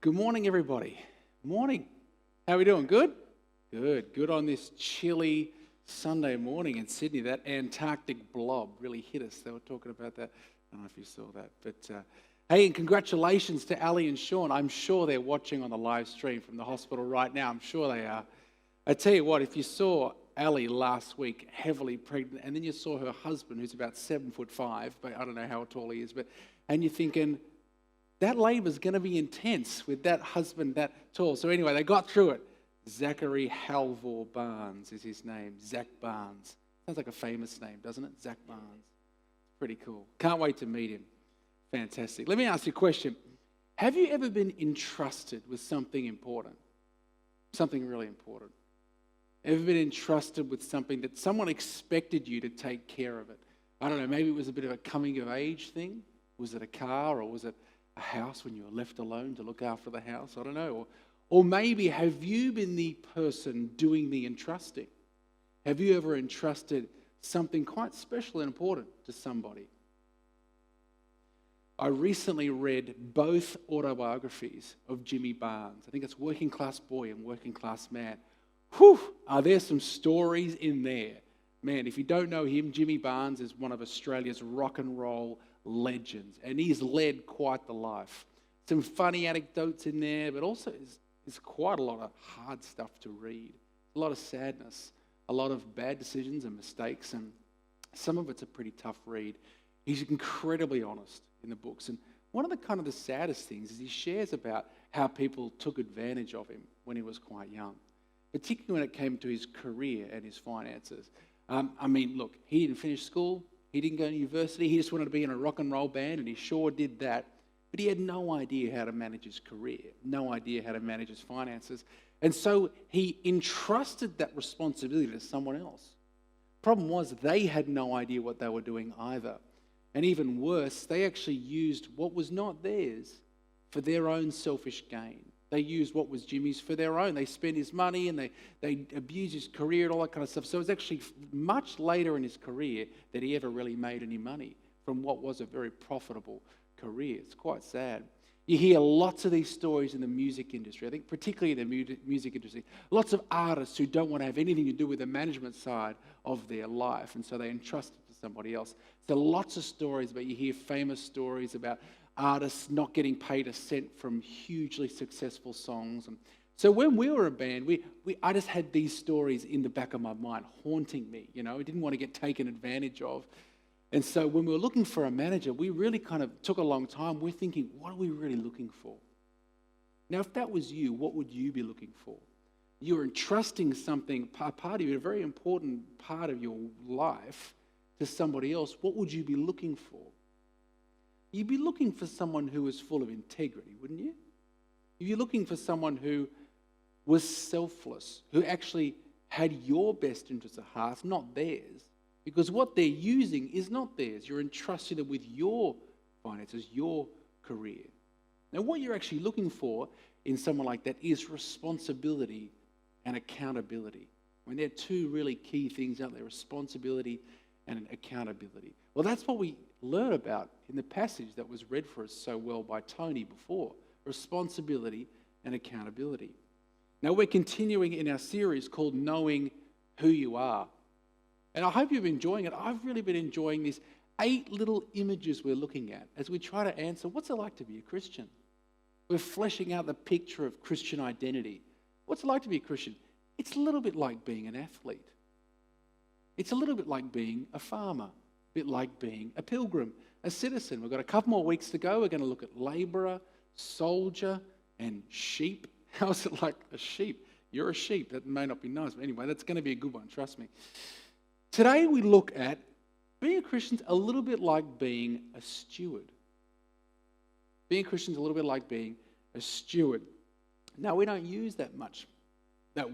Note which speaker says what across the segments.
Speaker 1: Good morning, everybody. Morning. How are we doing? Good? Good on this chilly Sunday morning in Sydney. That Antarctic blob really hit us. They were talking about that. I don't know if you saw that. But hey, and congratulations to Ali and Sean. I'm sure they're watching on the live stream from the hospital right now. I'm sure they are. I tell you what, if you saw Ali last week, heavily pregnant, and then you saw her husband, who's about 7'5", but I don't know how tall he is, and you're thinking, that labor's going to be intense with that husband that tall. So anyway, they got through it. Zachary Halvor Barnes is his name. Zach Barnes. Sounds like a famous name, doesn't it? Zach Barnes. Pretty cool. Can't wait to meet him. Fantastic. Let me ask you a question. Have you ever been entrusted with something important? Something really important? Ever been entrusted with something that someone expected you to take care of it? I don't know, maybe it was a bit of a coming of age thing. Was it a car, or was it a house when you were left alone to look after the house? I don't know. Or maybe have you been the person doing the entrusting? Have you ever entrusted something quite special and important to somebody? I recently read both autobiographies of Jimmy Barnes. I think it's Working Class Boy and Working Class Man. Whew, are there some stories in there? Man, if you don't know him, Jimmy Barnes is one of Australia's rock and roll legends, and he's led quite the life. Some funny anecdotes in there, but also there's quite a lot of hard stuff to read. A lot of sadness, a lot of bad decisions and mistakes, and some of it's a pretty tough read. He's incredibly honest in the books, and one of the saddest things is he shares about how people took advantage of him when he was quite young, particularly when it came to his career and his finances. Look, he didn't finish school. He didn't go to university. He just wanted to be in a rock and roll band, and he sure did that. But he had no idea how to manage his career, no idea how to manage his finances. And so he entrusted that responsibility to someone else. Problem was, they had no idea what they were doing either. And even worse, they actually used what was not theirs for their own selfish gain. They used what was Jimmy's for their own. They spent his money and they abused his career and all that kind of stuff. So it was actually much later in his career that he ever really made any money from what was a very profitable career. It's quite sad. You hear lots of these stories in the music industry. I think particularly in the music industry. Lots of artists who don't want to have anything to do with the management side of their life, and so they entrust it to somebody else. So lots of stories, but you hear famous stories about artists not getting paid a cent from hugely successful songs. And so when we were a band, I just had these stories in the back of my mind haunting me. I didn't want to get taken advantage of. And so when we were looking for a manager, we really kind of took a long time. We're thinking, what are we really looking for? Now, if that was you, what would you be looking for? You're entrusting something, a part of you, a very important part of your life, to somebody else. What would you be looking for? You'd be looking for someone who was full of integrity, wouldn't you? You'd be looking for someone who was selfless, who actually had your best interests at heart, not theirs. Because what they're using is not theirs. You're entrusting them with your finances, your career. Now, what you're actually looking for in someone like that is responsibility and accountability. They're two really key things, aren't they? Responsibility and accountability. Well, that's what we learn about in the passage that was read for us so well by Tony before. Responsibility and accountability. Now, we're continuing in our series called Knowing Who You Are. And I hope you've been enjoying it. I've really been enjoying these 8 little images we're looking at as we try to answer, what's it like to be a Christian? We're fleshing out the picture of Christian identity. What's it like to be a Christian? It's a little bit like being an athlete. It's a little bit like being a farmer, a bit like being a pilgrim, a citizen. We've got a couple more weeks to go. We're going to look at labourer, soldier, and sheep. How's it like a sheep? You're a sheep. That may not be nice, but anyway, that's going to be a good one, trust me. Today we look at being a Christian's a little bit like being a steward. Being a Christian's a little bit like being a steward. Now, we don't use that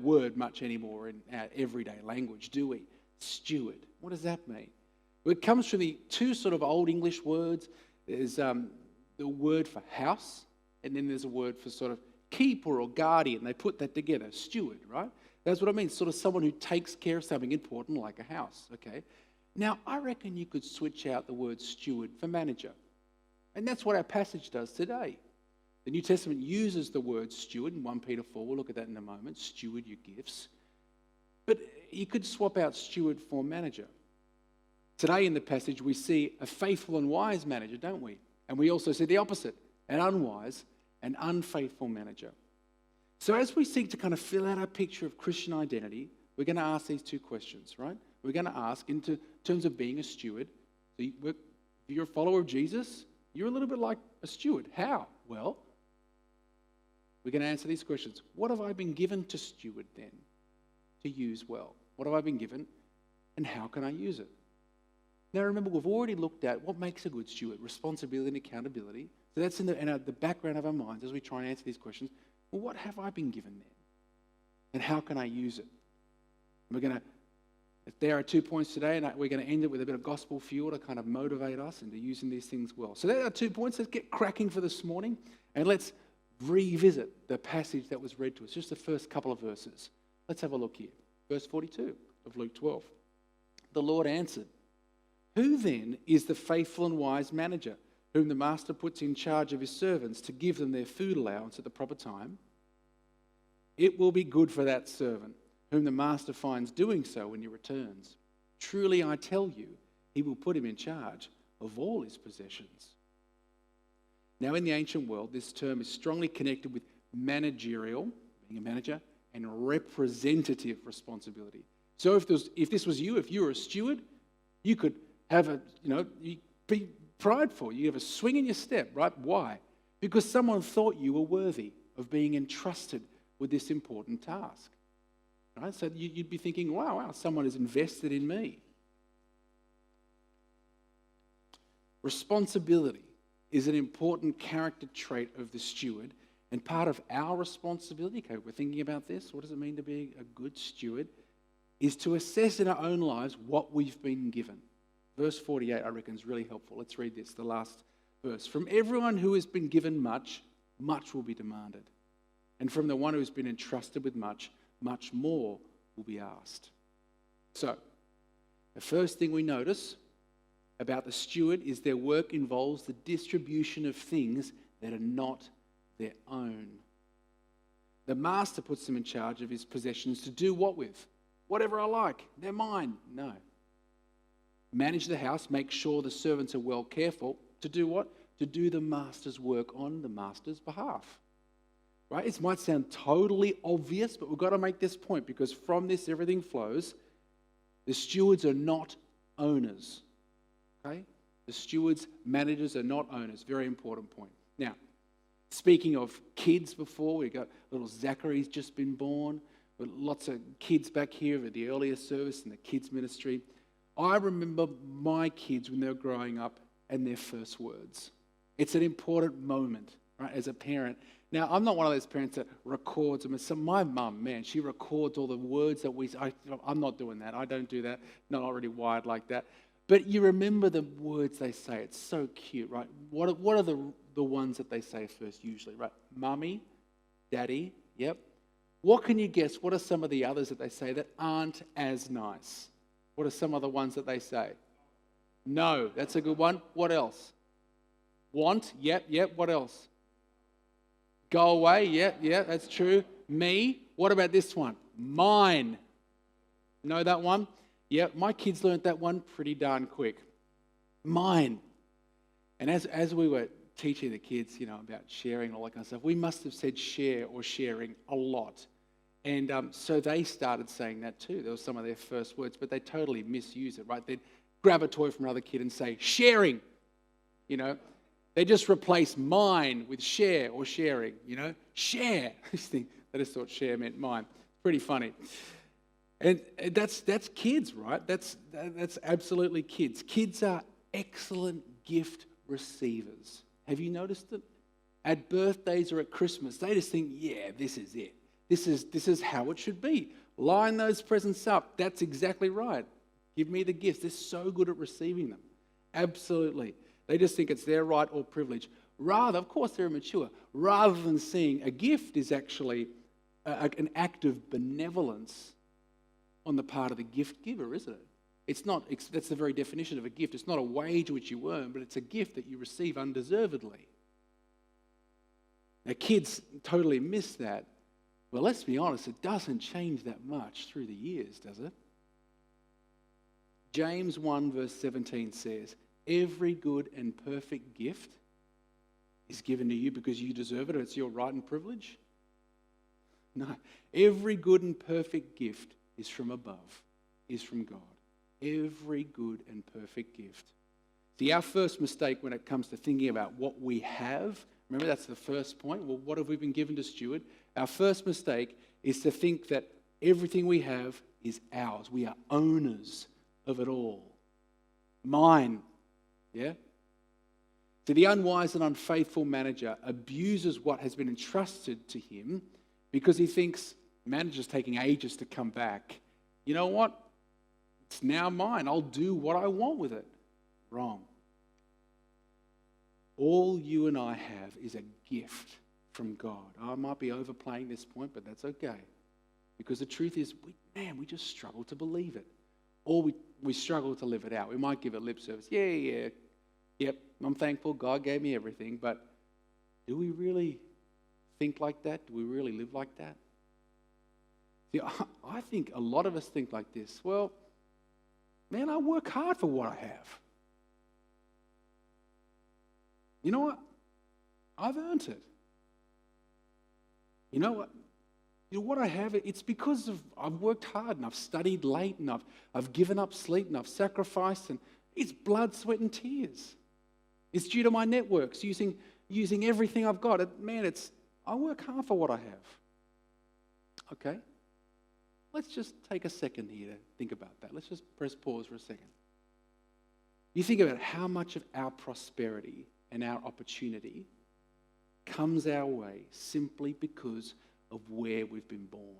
Speaker 1: word much anymore in our everyday language, do we? Steward. What does that mean? Well, it comes from the two sort of old English words. There's the word for house, and then there's a word for sort of keeper or guardian. They put that together, steward, right? That's what I mean, sort of someone who takes care of something important like a house, okay? Now, I reckon you could switch out the word steward for manager. And that's what our passage does today. The New Testament uses the word steward in 1 Peter 4. We'll look at that in a moment. Steward your gifts. But you could swap out steward for manager. Today in the passage, we see a faithful and wise manager, don't we? And we also see the opposite, an unwise and unfaithful manager. So as we seek to kind of fill out our picture of Christian identity, we're going to ask these two questions, right? We're going to ask in terms of being a steward. So if you're a follower of Jesus, you're a little bit like a steward. How? Well, we're going to answer these questions. What have I been given to steward then, to use well? What have I been given, and how can I use it? Now remember, we've already looked at what makes a good steward, responsibility and accountability. So that's in the background of our minds as we try and answer these questions. Well, what have I been given then? And how can I use it? There are 2 points today, and we're going to end it with a bit of gospel fuel to kind of motivate us into using these things well. So there are 2 points. Let's get cracking for this morning, and let's revisit the passage that was read to us, just the first couple of verses. Let's have a look here. Verse 42 of Luke 12. The Lord answered, "Who then is the faithful and wise manager, whom the master puts in charge of his servants to give them their food allowance at the proper time? It will be good for that servant, whom the master finds doing so when he returns. Truly I tell you, he will put him in charge of all his possessions." Now in the ancient world, this term is strongly connected with managerial, being a manager, and representative responsibility. So if this was you, if you were a steward, you could have you'd be prideful. You have a swing in your step, right? Why? Because someone thought you were worthy of being entrusted with this important task. Right? So you'd be thinking, wow, someone is invested in me. Responsibility is an important character trait of the steward, and part of our responsibility, okay, we're thinking about this, what does it mean to be a good steward, is to assess in our own lives what we've been given. Verse 48, I reckon, is really helpful. Let's read this, the last verse. "From everyone who has been given much, much will be demanded. And from the one who has been entrusted with much, much more will be asked." So, the first thing we notice about the steward is their work involves the distribution of things that are not their own. The master puts them in charge of his possessions to do what with? Whatever I like. They're mine. No. Manage the house, make sure the servants are well careful. To do what? To do the master's work on the master's behalf. Right? It might sound totally obvious, but we've got to make this point because from this everything flows. The stewards are not owners. Okay? The stewards, managers are not owners. Very important point. Now, speaking of kids before, we got little Zachary's just been born. With lots of kids back here at the earlier service and the kids ministry. I remember my kids when they were growing up and their first words. It's an important moment, right, as a parent. Now, I'm not one of those parents that records them. So my mum, man, she records all the words that I'm not doing that. I don't do that. Not already wired like that. But you remember the words they say. It's so cute, right? What are the ones that they say first usually, right? Mummy, daddy, yep. What can you guess? What are some of the others that they say that aren't as nice? What are some of the ones that they say? No, that's a good one. What else? Want, yep. What else? Go away, yeah, that's true. Me, what about this one? Mine. Know that one? Yeah, my kids learnt that one pretty darn quick. Mine. And as we were teaching the kids, about sharing and all that kind of stuff, we must have said share or sharing a lot. And so they started saying that too. There were some of their first words, but they totally misuse it, right? They'd grab a toy from another kid and say, sharing, They just replace mine with share or sharing, Share. They just thought share meant mine. Pretty funny. And that's kids, right? That's absolutely kids. Kids are excellent gift receivers. Have you noticed it? At birthdays or at Christmas, they just think, yeah, this is it. This is how it should be. Line those presents up. That's exactly right. Give me the gifts. They're so good at receiving them. Absolutely. They just think it's their right or privilege. Rather, of course, they're immature. Rather than seeing a gift is actually an act of benevolence on the part of the gift giver, isn't it? That's the very definition of a gift. It's not a wage which you earn, but it's a gift that you receive undeservedly. Now, kids totally miss that. Well, let's be honest, it doesn't change that much through the years, does it? James 1 verse 17 says, every good and perfect gift is given to you because you deserve it, or it's your right and privilege. No, every good and perfect gift is from above, is from God. Every good and perfect gift. See, our first mistake when it comes to thinking about what we have, remember that's the first point. Well, what have we been given to steward? Our first mistake is to think that everything we have is ours. We are owners of it all. Mine. Yeah? So the unwise and unfaithful manager abuses what has been entrusted to him because he thinks manager's taking ages to come back. You know what? It's now mine. I'll do what I want with it. Wrong. All you and I have is a gift from God. I might be overplaying this point, but that's okay. Because the truth is, we just struggle to believe it. Or we struggle to live it out. We might give it lip service. Yep, I'm thankful God gave me everything. But do we really think like that? Do we really live like that? See, I think a lot of us think like this. Well, man, I work hard for what I have. You know what? I've earned it. You know what? What I have, it's because I've worked hard and I've studied late and I've given up sleep and I've sacrificed, and it's blood, sweat and tears. It's due to my networks, using everything I've got. I work hard for what I have. Okay? Let's just take a second here to think about that. Let's just press pause for a second. You think about how much of our prosperity and our opportunity comes our way simply because of where we've been born.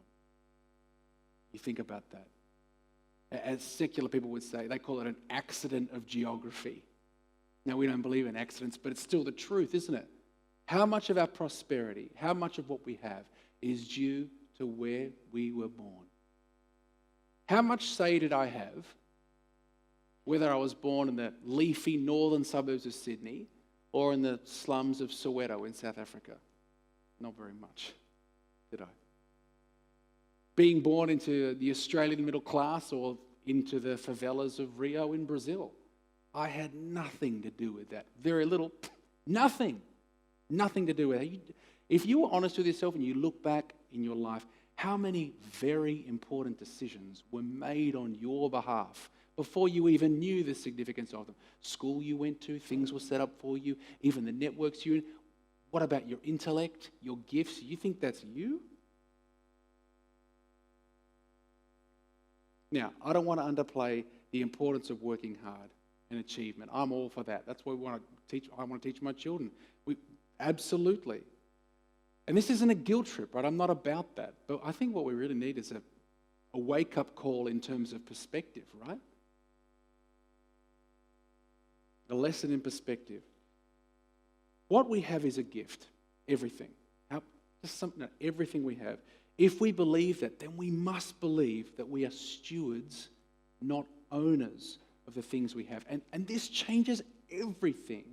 Speaker 1: You think about that. As secular people would say, they call it an accident of geography. Now, we don't believe in accidents, but it's still the truth, isn't it? How much of our prosperity, how much of what we have is due to where we were born? How much say did I have whether I was born in the leafy northern suburbs of Sydney or in the slums of Soweto in South Africa? Not very much, did I? Being born into the Australian middle class or into the favelas of Rio in Brazil, I had nothing to do with that. Very little, nothing to do with it. If you were honest with yourself and you look back in your life, how many very important decisions were made on your behalf before you even knew the significance of them? School you went to, things were set up for you, even the networks you were in. What about your intellect, your gifts? You think that's you? Now, I don't want to underplay the importance of working hard and achievement. I'm all for that. That's what I want to teach my children. Absolutely. And this isn't a guilt trip, right? I'm not about that. But I think what we really need is a wake-up call in terms of perspective, right? A lesson in perspective. What we have is a gift. Everything. Just something, everything we have. If we believe that, then we must believe that we are stewards, not owners of the things we have. And this changes everything.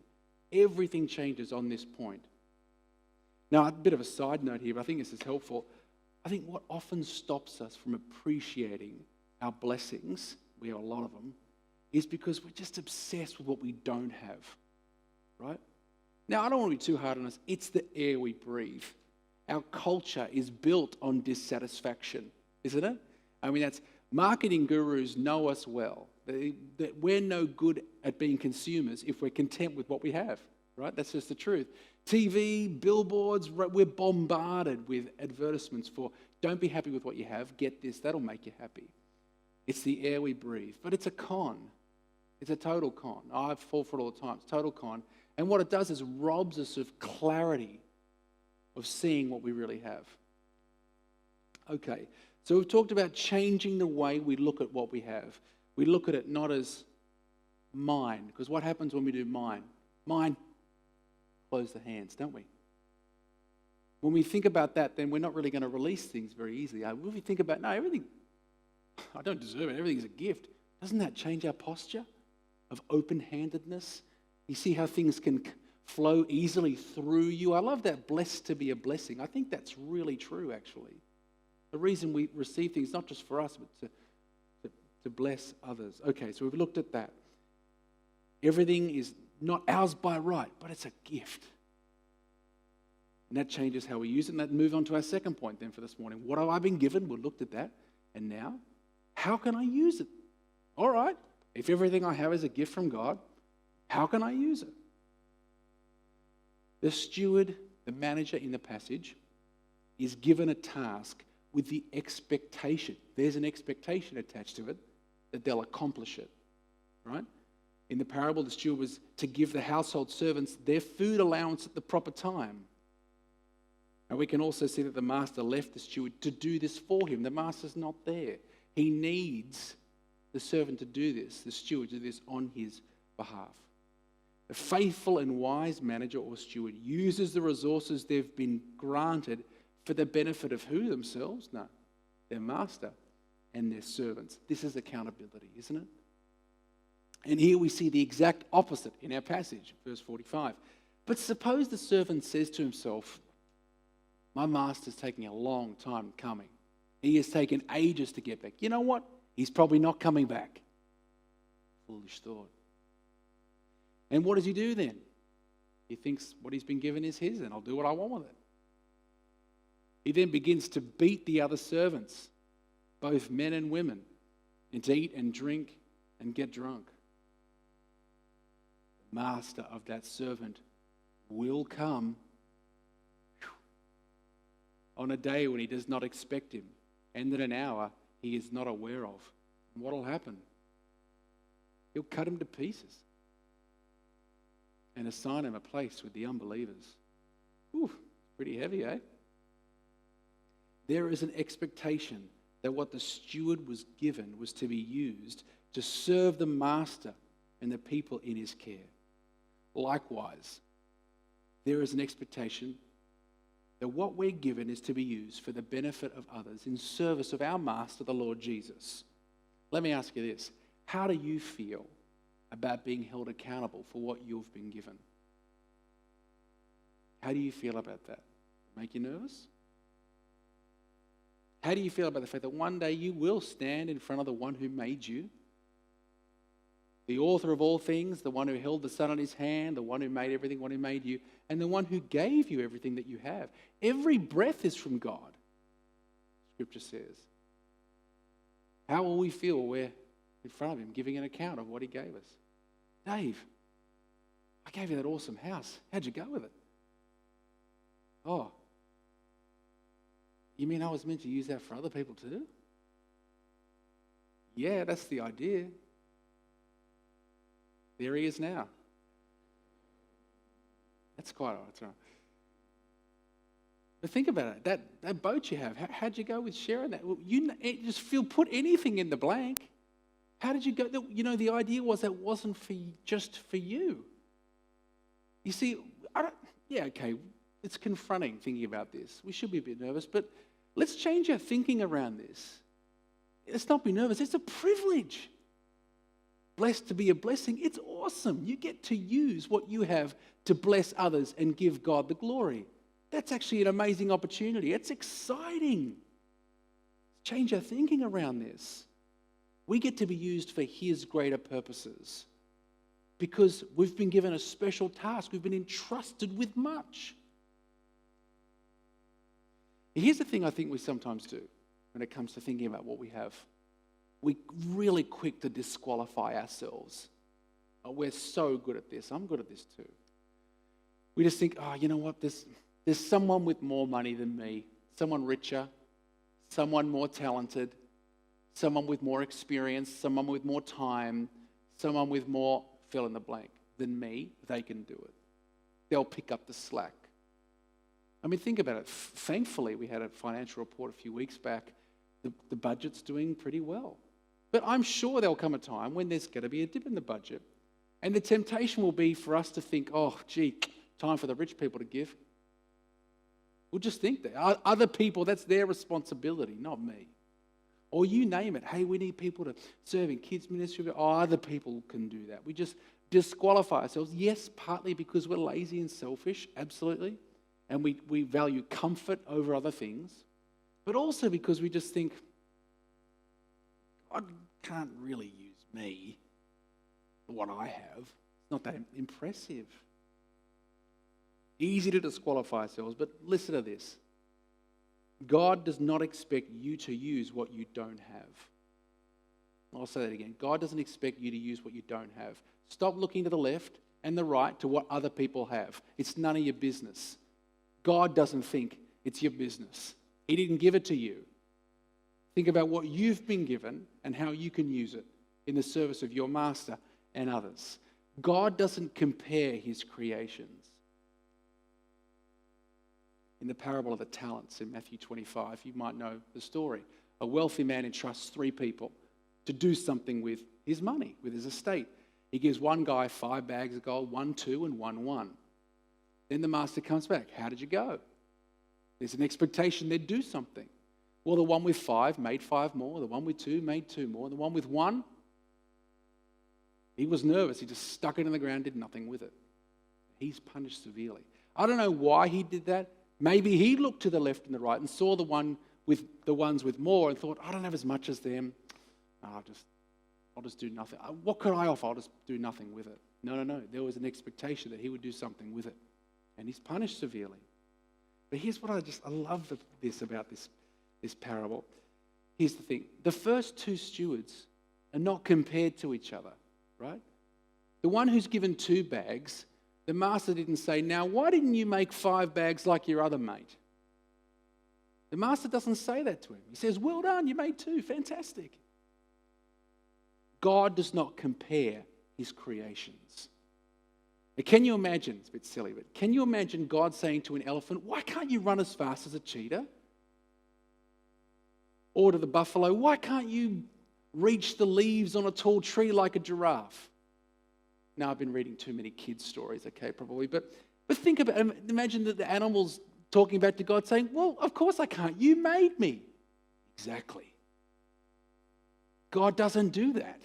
Speaker 1: Everything changes on this point. Now, a bit of a side note here, but I think this is helpful. I think what often stops us from appreciating our blessings, we have a lot of them, is because we're just obsessed with what we don't have, right? Now, I don't want to be too hard on us. It's the air we breathe. Our culture is built on dissatisfaction, isn't it? I mean, that's marketing gurus know us well. That we're no good at being consumers if we're content with what we have, right? That's just the truth. TV, billboards, we're bombarded with advertisements for don't be happy with what you have, get this, that'll make you happy. It's the air we breathe, but it's a con. It's a total con. I fall for it all the time. It's a total con. And what it does is robs us of clarity of seeing what we really have. Okay, so we've talked about changing the way we look at what we have. We look at it not as mine, because what happens when we do mine? Mine, close the hands, don't we? When we think about that, then we're not really going to release things very easily. When we think about, no, everything, I don't deserve it, everything's a gift. Doesn't that change our posture of open-handedness? You see how things can flow easily through you. I love that, blessed to be a blessing. I think that's really true, actually. The reason we receive things, not just for us, but to bless others. Okay, so we've looked at that. Everything is not ours by right, but it's a gift. And that changes how we use it. And that move on to our second point then for this morning. What have I been given? We looked at that. And now, how can I use it? All right, if everything I have is a gift from God, how can I use it? The steward, the manager in the passage, is given a task with the expectation. There's an expectation attached to it that they'll accomplish it, right? In the parable, the steward was to give the household servants their food allowance at the proper time. And we can also see that the master left the steward to do this for him. The master's not there. He needs the servant to do this, the steward to do this on his behalf. The faithful and wise manager or steward uses the resources they've been granted for the benefit of who themselves? No, their master and their servants. This is accountability, isn't it? And here we see the exact opposite in our passage, verse 45. But suppose the servant says to himself, my master's taking a long time coming. He has taken ages to get back. You know what? He's probably not coming back. Foolish thought. And what does he do then? He thinks what he's been given is his, and I'll do what I want with it. He then begins to beat the other servants, both men and women, and to eat and drink and get drunk. The master of that servant will come on a day when he does not expect him, and at an hour he is not aware of. And what will happen? He'll cut him to pieces and assign him a place with the unbelievers. Whew, pretty heavy, eh? There is an expectation that what the steward was given was to be used to serve the master and the people in his care. Likewise, there is an expectation that what we're given is to be used for the benefit of others in service of our master, the Lord Jesus. Let me ask you this. How do you feel about being held accountable for what you've been given? How do you feel about that? Make you nervous? How do you feel about the fact that one day you will stand in front of the one who made you? The author of all things, the one who held the sun in his hand, the one who made everything, one who made you, and the one who gave you everything that you have. Every breath is from God, Scripture says. How will we feel when we're in front of him giving an account of what he gave us? Dave, I gave you that awesome house. How'd you go with it? Oh, you mean I was meant to use that for other people too? Yeah, that's the idea. There he is now. That's quite all right. But think about it. That boat you have, how'd you go with sharing that? Well, put anything in the blank. How did you go? The idea was that wasn't just for you. You see, it's confronting thinking about this. We should be a bit nervous, but let's change our thinking around this. Let's not be nervous. It's a privilege. Blessed to be a blessing. It's awesome. You get to use what you have to bless others and give God the glory. That's actually an amazing opportunity. It's exciting. Change our thinking around this. We get to be used for his greater purposes because we've been given a special task. We've been entrusted with much. Here's the thing I think we sometimes do when it comes to thinking about what we have. We're really quick to disqualify ourselves. Oh, we're so good at this. I'm good at this too. We just think, you know what? There's someone with more money than me, someone richer, someone more talented, someone with more experience, someone with more time, someone with more fill in the blank than me. They can do it. They'll pick up the slack. I mean, think about it. Thankfully, we had a financial report a few weeks back. The budget's doing pretty well. But I'm sure there'll come a time when there's going to be a dip in the budget. And the temptation will be for us to think, time for the rich people to give. We'll just think that. Other people, that's their responsibility, not me. Or you name it. Hey, we need people to serve in kids ministry. Oh, other people can do that. We just disqualify ourselves. Yes, partly because we're lazy and selfish, absolutely. And we value comfort over other things. But also because we just think, God can't really use me for what I have. It's not that impressive. Easy to disqualify ourselves, but listen to this. God does not expect you to use what you don't have. I'll say that again. God doesn't expect you to use what you don't have. Stop looking to the left and the right to what other people have. It's none of your business. God doesn't think it's your business. He didn't give it to you. Think about what you've been given and how you can use it in the service of your master and others. God doesn't compare his creations. In the parable of the talents in Matthew 25, you might know the story. A wealthy man entrusts 3 people to do something with his money, with his estate. He gives one guy 5 bags of gold, 1 2 and 1 1. Then the master comes back. How did you go? There's an expectation they'd do something. Well, the one with 5 made 5 more. The one with 2 made 2 more. The one with 1, he was nervous. He just stuck it in the ground, did nothing with it. He's punished severely. I don't know why he did that. Maybe he looked to the left and the right and saw the ones with more and thought, I don't have as much as them. I'll just do nothing. What could I offer? I'll just do nothing with it. No. There was an expectation that he would do something with it. And he's punished severely. But here's what I love about this parable. Here's the thing. The first 2 stewards are not compared to each other, right? The one who's given 2 bags, the master didn't say, now why didn't you make 5 bags like your other mate? The master doesn't say that to him. He says, well done, you made 2, fantastic. God does not compare his creations. Now, can you imagine, it's a bit silly, but can you imagine God saying to an elephant, why can't you run as fast as a cheetah? Or to the buffalo, why can't you reach the leaves on a tall tree like a giraffe? Now, I've been reading too many kids' stories, okay, probably, but think about it. Imagine that the animals talking back to God saying, well, of course I can't. You made me. Exactly. God doesn't do that.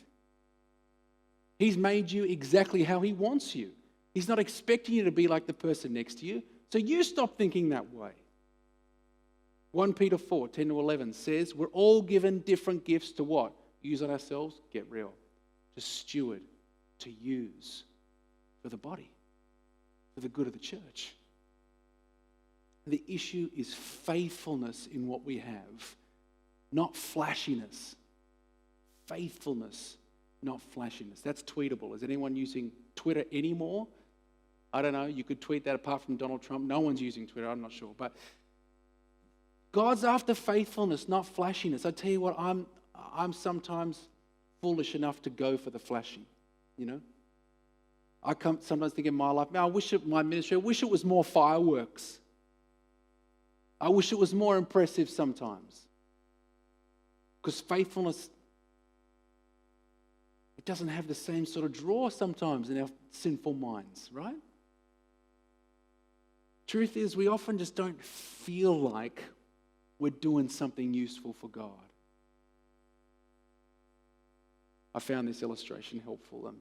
Speaker 1: He's made you exactly how he wants you. He's not expecting you to be like the person next to you, so you stop thinking that way. 1 Peter 4, 10 to 11 says, we're all given different gifts to what? Use on ourselves? Get real. To steward. To use for the body, for the good of the church. The issue is faithfulness in what we have, not flashiness. Faithfulness, not flashiness. That's tweetable. Is anyone using Twitter anymore? I don't know. You could tweet that apart from Donald Trump. No one's using Twitter. I'm not sure. But God's after faithfulness, not flashiness. I tell you what, I'm sometimes foolish enough to go for the flashy. You know, I sometimes think in my life, I wish my ministry, I wish it was more fireworks. I wish it was more impressive sometimes. Because faithfulness, it doesn't have the same sort of draw sometimes in our sinful minds, right? Truth is, we often just don't feel like we're doing something useful for God. I found this illustration helpful.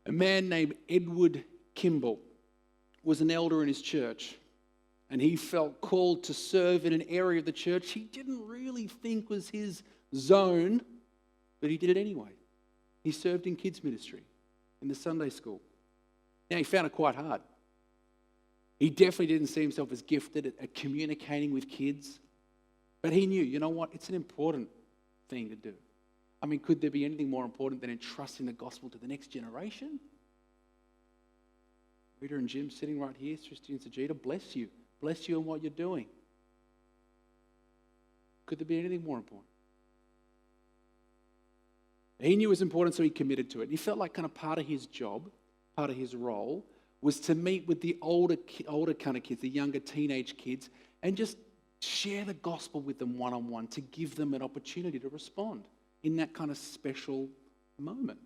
Speaker 1: A man named Edward Kimball was an elder in his church, and he felt called to serve in an area of the church he didn't really think was his zone, but he did it anyway. He served in kids ministry in the Sunday school. Now, he found it quite hard. He definitely didn't see himself as gifted at communicating with kids, but he knew, you know what, it's an important thing to do. I mean, could there be anything more important than entrusting the gospel to the next generation? Rita and Jim sitting right here, Tristy and Sajida, bless you. Bless you in what you're doing. Could there be anything more important? He knew it was important, so he committed to it. And he felt like kind of part of his job, part of his role, was to meet with the older kind of kids, the younger teenage kids, and just share the gospel with them one-on-one to give them an opportunity to respond in that kind of special moment.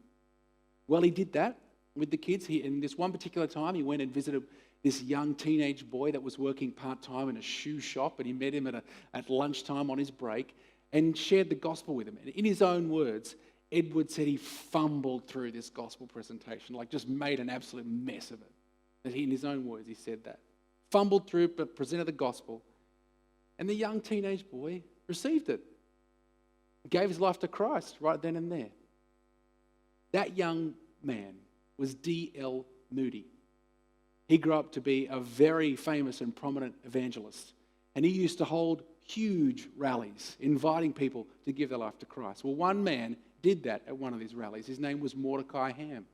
Speaker 1: Well, he did that with the kids. In this one particular time, he went and visited this young teenage boy that was working part-time in a shoe shop, and he met him at lunchtime on his break. and shared the gospel with him. And in his own words, Edward said he fumbled through this gospel presentation, like just made an absolute mess of it. That he, in his own words, he said that. Fumbled through, but presented the gospel. And the young teenage boy received it. Gave his life to Christ right then and there. That young man was D.L. Moody. He grew up to be a very famous and prominent evangelist. And he used to hold huge rallies, inviting people to give their life to Christ. Well, one man did that at one of these rallies. His name was Mordecai Ham.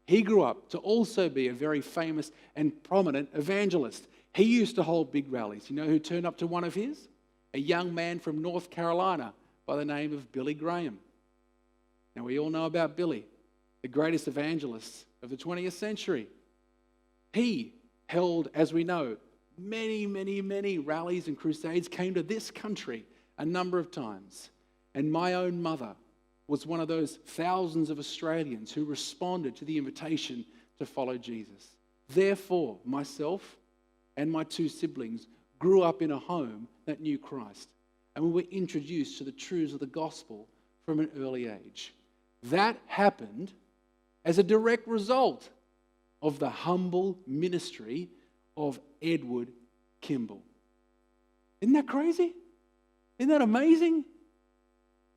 Speaker 1: He grew up to also be a very famous and prominent evangelist. He used to hold big rallies. You know who turned up to one of his? A young man from North Carolina by the name of Billy Graham. Now, we all know about Billy, the greatest evangelist of the 20th century. He held, as we know, many rallies and crusades, came to this country a number of times. And my own mother was one of those thousands of Australians who responded to the invitation to follow Jesus. Therefore, myself and my two siblings grew up in a home that knew Christ. And we were introduced to the truths of the gospel from an early age. That happened as a direct result of the humble ministry of Edward Kimball. Isn't that crazy? Isn't that amazing?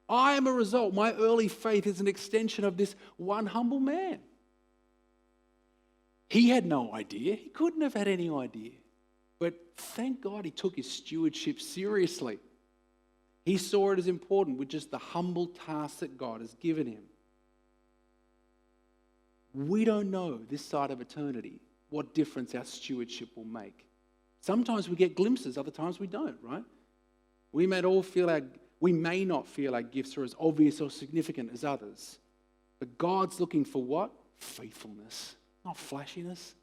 Speaker 1: I am a result. My early faith is an extension of this one humble man. He had no idea. He couldn't have had any idea. But thank God he took his stewardship seriously. He saw it as important with just the humble task that God has given him. We don't know this side of eternity what difference our stewardship will make. Sometimes we get glimpses, other times we don't, right? We may not feel our gifts are as obvious or significant as others. But God's looking for what? Faithfulness. Not flashiness,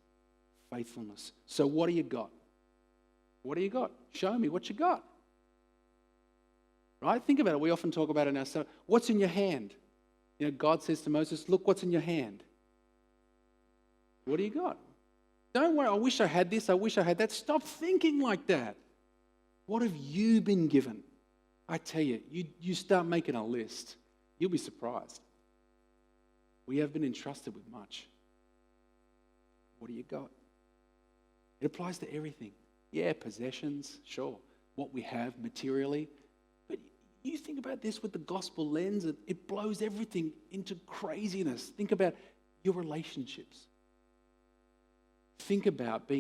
Speaker 1: faithfulness. So what do you got? What do you got? Show me what you got. Right? Think about it. We often talk about it in ourselves. What's in your hand? You know, God says to Moses, look what's in your hand. What do you got? Don't worry, I wish I had this, I wish I had that. Stop thinking like that. What have you been given? I tell you, you start making a list, you'll be surprised. We have been entrusted with much. What do you got? It applies to everything. Yeah, possessions, sure. What we have materially. But you think about this with the gospel lens, it blows everything into craziness. Think about your relationships. Think about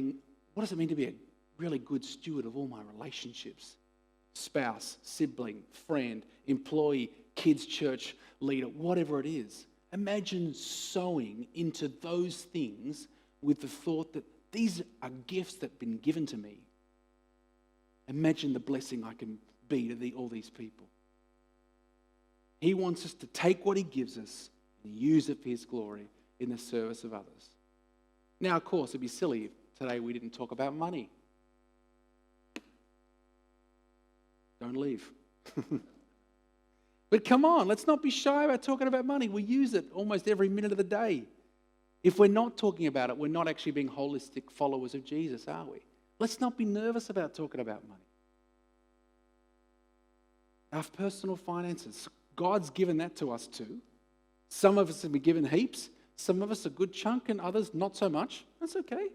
Speaker 1: what does it mean to be a really good steward of all my relationships? Spouse, sibling, friend, employee, kids' church leader, whatever it is. Imagine sowing into those things with the thought that these are gifts that have been given to me. Imagine the blessing I can be to all these people. He wants us to take what he gives us and use it for his glory in the service of others. Now, of course, it'd be silly if today we didn't talk about money. Don't leave. But come on, let's not be shy about talking about money. We use it almost every minute of the day. If we're not talking about it, we're not actually being holistic followers of Jesus, are we? Let's not be nervous about talking about money. Our personal finances, God's given that to us too. Some of us have been given heaps. Some of us a good chunk and others not so much. That's okay.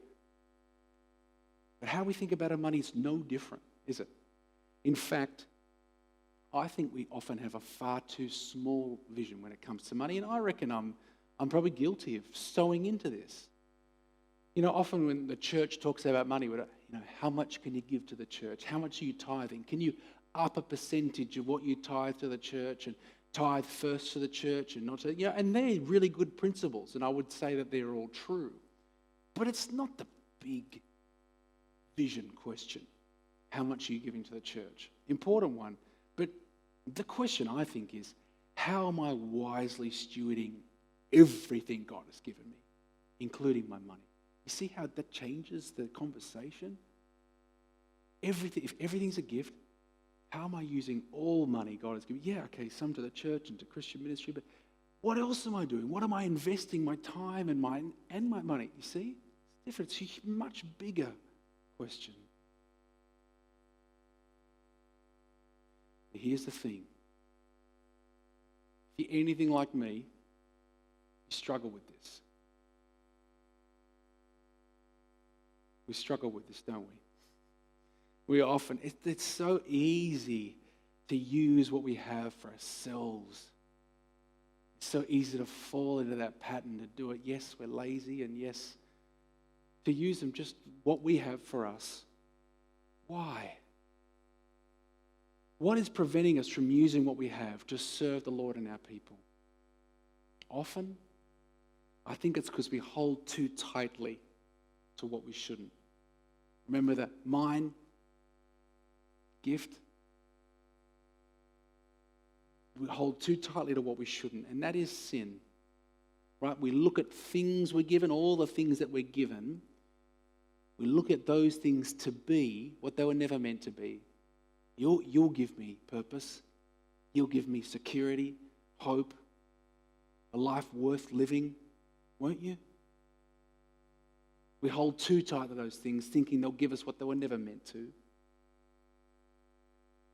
Speaker 1: But how we think about our money is no different, is it? In fact, I think we often have a far too small vision when it comes to money, and I reckon I'm probably guilty of sowing into this. You know, often when the church talks about money, how much can you give to the church? How much are you tithing? Can you up a percentage of what you tithe to the church and tithe first to the church and not to, and they're really good principles, and I would say that they're all true. But it's not the big vision question. How much are you giving to the church? Important one. But the question, I think, is how am I wisely stewarding everything God has given me, including my money? You see how that changes the conversation? If everything's a gift, how am I using all money God has given me? Yeah, okay, some to the church and to Christian ministry, but what else am I doing? What am I investing my time and my money? You see? It's different. It's a much bigger question. Here's the thing. If you're anything like me, you struggle with this. We struggle with this, don't we? We often, it's so easy to use what we have for ourselves. It's so easy to fall into that pattern to do it. Yes, we're lazy, and yes, to use them just what we have for us. Why? What is preventing us from using what we have to serve the Lord and our people? Often, I think it's because we hold too tightly to what we shouldn't. Remember that mine gift? We hold too tightly to what we shouldn't, and that is sin. Right? We look at things we're given, all the things that we're given. We look at those things to be what they were never meant to be. You'll give me purpose. You'll give me security, hope, a life worth living, won't you? We hold too tight to those things, thinking they'll give us what they were never meant to.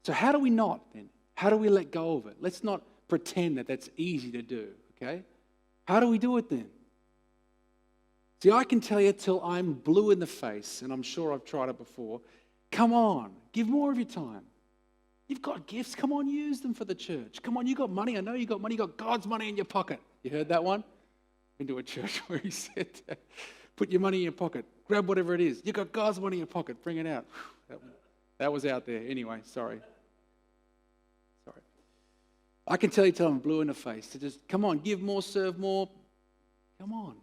Speaker 1: So how do we not then? How do we let go of it? Let's not pretend that that's easy to do, okay? How do we do it then? See, I can tell you till I'm blue in the face, and I'm sure I've tried it before. Come on, give more of your time. You've got gifts. Come on, use them for the church. Come on, you got money. I know you got money. You got God's money in your pocket. You heard that one? Been to a church where he said that. Put your money in your pocket. Grab whatever it is. You got God's money in your pocket. Bring it out. That was out there. Anyway, sorry. I can tell you till I'm blue in the face to just, come on, give more, serve more. Come on.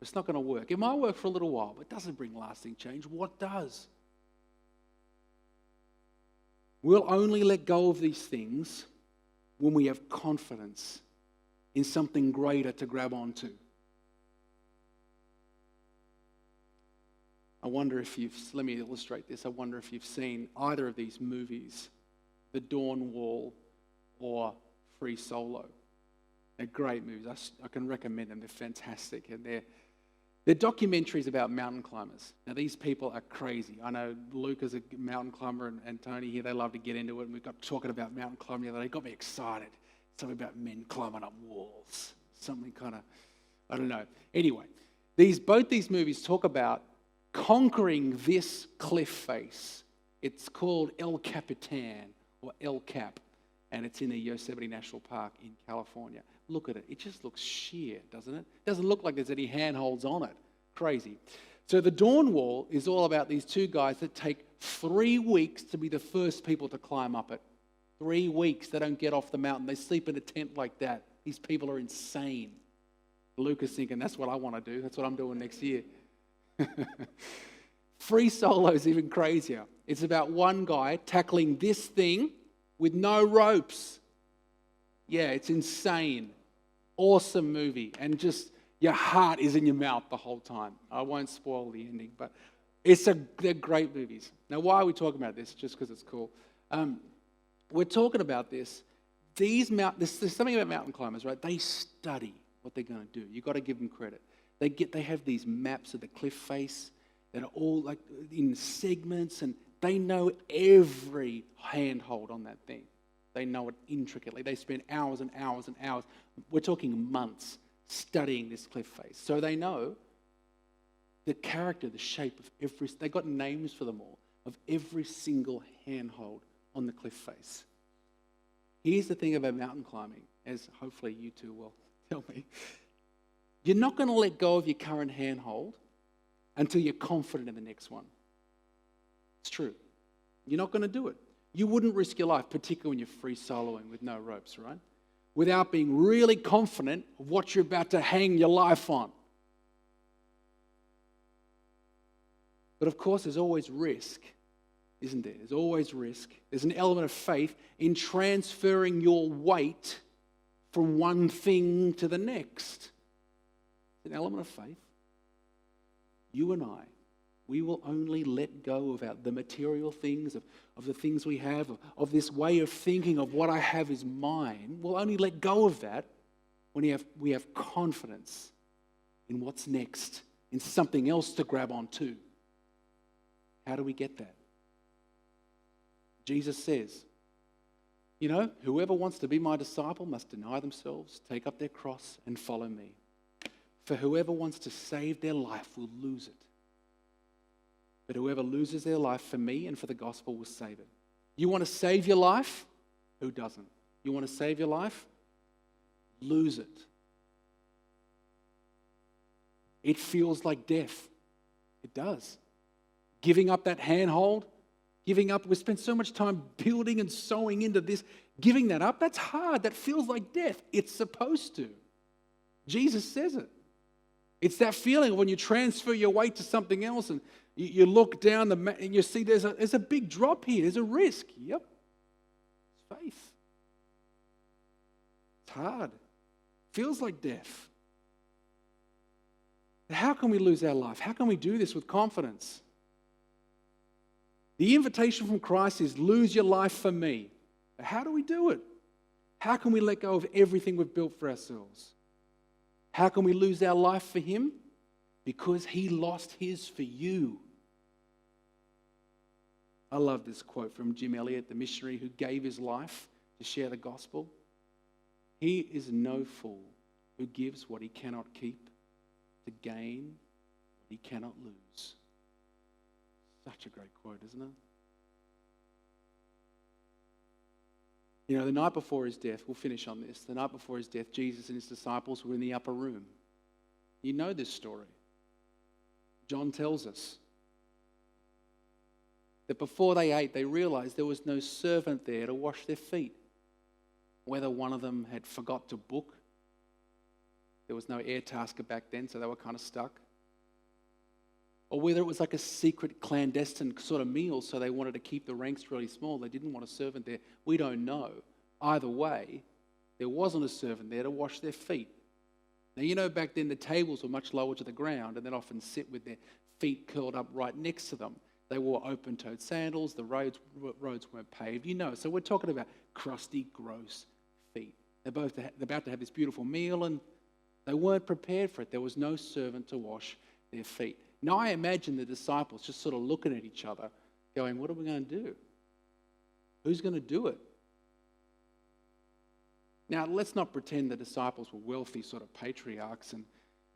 Speaker 1: It's not going to work. It might work for a little while, but it doesn't bring lasting change. What does? We'll only let go of these things when we have confidence in something greater to grab onto. Let me illustrate this. I wonder if you've seen either of these movies, The Dawn Wall or Free Solo. They're great movies. I can recommend them. They're fantastic. And they're documentaries about mountain climbers. Now, these people are crazy. I know Luke is a mountain climber and Tony here, they love to get into it. And we got talking about mountain climbing the other day. It got me excited. Something about men climbing up walls. Something kind of, I don't know. Anyway, both these movies talk about conquering this cliff face. It's called El Capitan or El Cap. And it's in the Yosemite National Park in California. Look at it. It just looks sheer, doesn't it? It doesn't look like there's any handholds on it. Crazy. So the Dawn Wall is all about these two guys that take 3 weeks to be the first people to climb up it. 3 weeks. They don't get off the mountain. They sleep in a tent like that. These people are insane. Luke is thinking, that's what I want to do. That's what I'm doing next year. Free Solo is even crazier. It's about one guy tackling this thing with no ropes. Yeah, it's insane. Awesome movie. And just your heart is in your mouth the whole time. I won't spoil the ending, but they're great movies. Now, why are we talking about this? Just because it's cool. We're talking about this. There's something about mountain climbers, right? They study what they're going to do. You've got to give them credit. They have these maps of the cliff face that are all like in segments, and they know every handhold on that thing. They know it intricately. They spend hours and hours and hours. We're talking months studying this cliff face. So they know the character, the shape of every, they got names for them all, of every single handhold on the cliff face. Here's the thing about mountain climbing, as hopefully you two will tell me. You're not going to let go of your current handhold until you're confident in the next one. It's true. You're not going to do it. You wouldn't risk your life, particularly when you're free soloing with no ropes, right? Without being really confident of what you're about to hang your life on. But of course, there's always risk, isn't there? There's always risk. There's an element of faith in transferring your weight from one thing to the next. It's an element of faith. You and I, we will only let go of the material things, of the things we have, of this way of thinking of what I have is mine. We'll only let go of that when we have confidence in what's next, in something else to grab onto. How do we get that? Jesus says, You know, whoever wants to be my disciple must deny themselves, take up their cross, and follow me. For whoever wants to save their life will lose it. But whoever loses their life for me and for the gospel will save it. You want to save your life? Who doesn't? You want to save your life? Lose it. It feels like death. It does. Giving up that handhold, giving up, we spend so much time building and sowing into this. Giving that up, that's hard. That feels like death. It's supposed to. Jesus says it. It's that feeling when you transfer your weight to something else and you look down and you see there's a big drop here. There's a risk. Yep. It's faith. It's hard. Feels like death. How can we lose our life? How can we do this with confidence? The invitation from Christ is lose your life for me. But how do we do it? How can we let go of everything we've built for ourselves? How can we lose our life for him? Because he lost his for you. I love this quote from Jim Elliot, the missionary who gave his life to share the gospel. He is no fool who gives what he cannot keep to gain what he cannot lose. Such a great quote, isn't it? You know, the night before his death, we'll finish on this. The night before his death, Jesus and his disciples were in the upper room. You know this story. John tells us that before they ate, they realized there was no servant there to wash their feet. Whether one of them had forgot to book. There was no air tasker back then, so they were kind of stuck. Or whether it was like a secret, clandestine sort of meal, so they wanted to keep the ranks really small. They didn't want a servant there. We don't know. Either way, there wasn't a servant there to wash their feet. Now, you know, back then the tables were much lower to the ground and they'd often sit with their feet curled up right next to them. They wore open-toed sandals. The roads weren't paved. You know, so we're talking about crusty, gross feet. They're about to have this beautiful meal and they weren't prepared for it. There was no servant to wash their feet. Now I imagine the disciples just sort of looking at each other going, what are we going to do? Who's going to do it? Now let's not pretend the disciples were wealthy sort of patriarchs,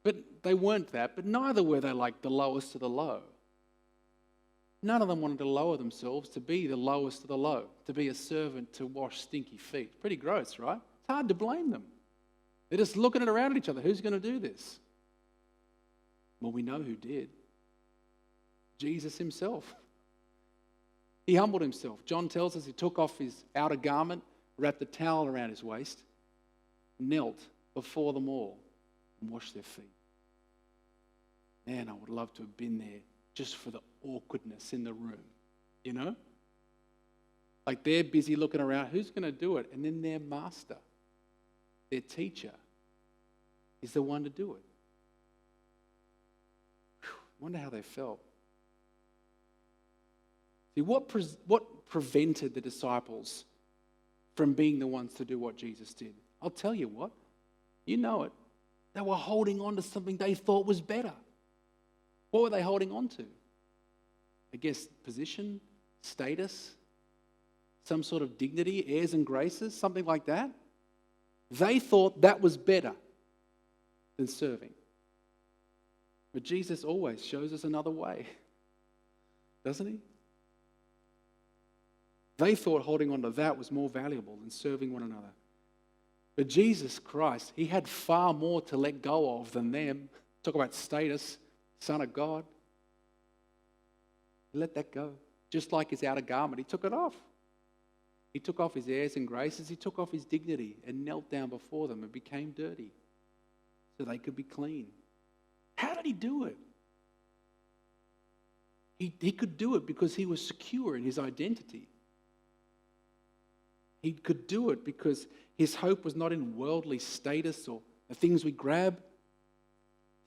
Speaker 1: but they weren't that, but neither were they like the lowest of the low. None of them wanted to lower themselves to be the lowest of the low, to be a servant to wash stinky feet. Pretty gross, right? It's hard to blame them. They're just looking around at each other. Who's going to do this? Well, we know who did. Jesus himself. He humbled himself. John tells us he took off his outer garment, wrapped a towel around his waist, knelt before them all, and washed their feet. Man, I would love to have been there just for the awkwardness in the room, you know? Like they're busy looking around, who's going to do it? And then their master, their teacher, is the one to do it. Wonder how they felt. See, what prevented the disciples from being the ones to do what Jesus did? I'll tell you what. You know it. They were holding on to something they thought was better. What were they holding on to? I guess position, status, some sort of dignity, airs and graces, something like that. They thought that was better than serving. But Jesus always shows us another way, doesn't he? They thought holding on to that was more valuable than serving one another. But Jesus Christ, he had far more to let go of than them. Talk about status, Son of God. He let that go. Just like his outer garment, he took it off. He took off his airs and graces. He took off his dignity and knelt down before them and became dirty so they could be clean. How did he do it? He could do it because he was secure in his identity. He could do it because his hope was not in worldly status or the things we grab.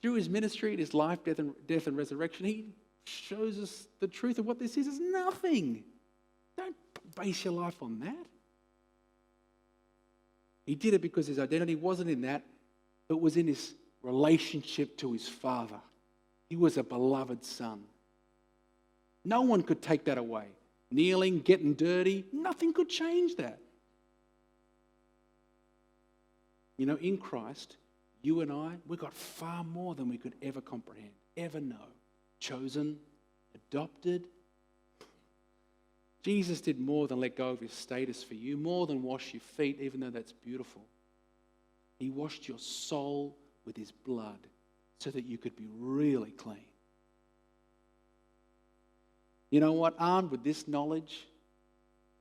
Speaker 1: Through his ministry and his life, death and resurrection, he shows us the truth of what this is. It's nothing. Don't base your life on that. He did it because his identity wasn't in that, but was in his relationship to his Father. He was a beloved son. No one could take that away. Kneeling, getting dirty, nothing could change that. You know, in Christ, you and I, we got far more than we could ever comprehend, ever know. Chosen, adopted. Jesus did more than let go of his status for you, more than wash your feet, even though that's beautiful. He washed your soul with his blood so that you could be really clean. You know what? Armed with this knowledge,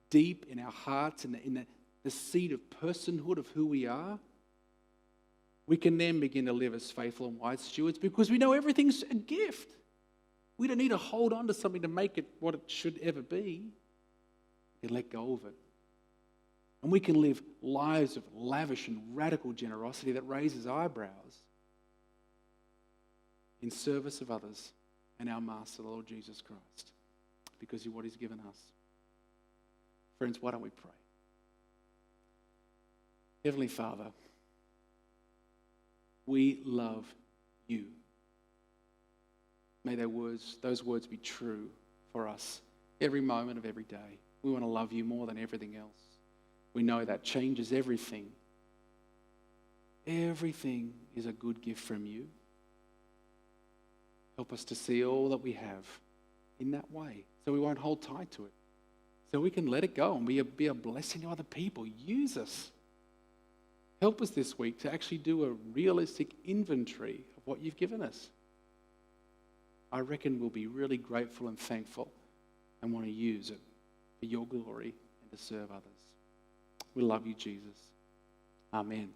Speaker 1: deep in our hearts, in the seed of personhood of who we are, we can then begin to live as faithful and wise stewards because we know everything's a gift. We don't need to hold on to something to make it what it should ever be. We can let go of it. And we can live lives of lavish and radical generosity that raises eyebrows in service of others and our Master, the Lord Jesus Christ, because of what he's given us. Friends, why don't we pray? Heavenly Father, we love you. May those words be true for us every moment of every day. We want to love you more than everything else. We know that changes everything. Everything is a good gift from you. Help us to see all that we have in that way so we won't hold tight to it. So we can let it go and be a blessing to other people. Use us. Help us this week to actually do a realistic inventory of what you've given us. I reckon we'll be really grateful and thankful and want to use it for your glory and to serve others. We love you, Jesus. Amen.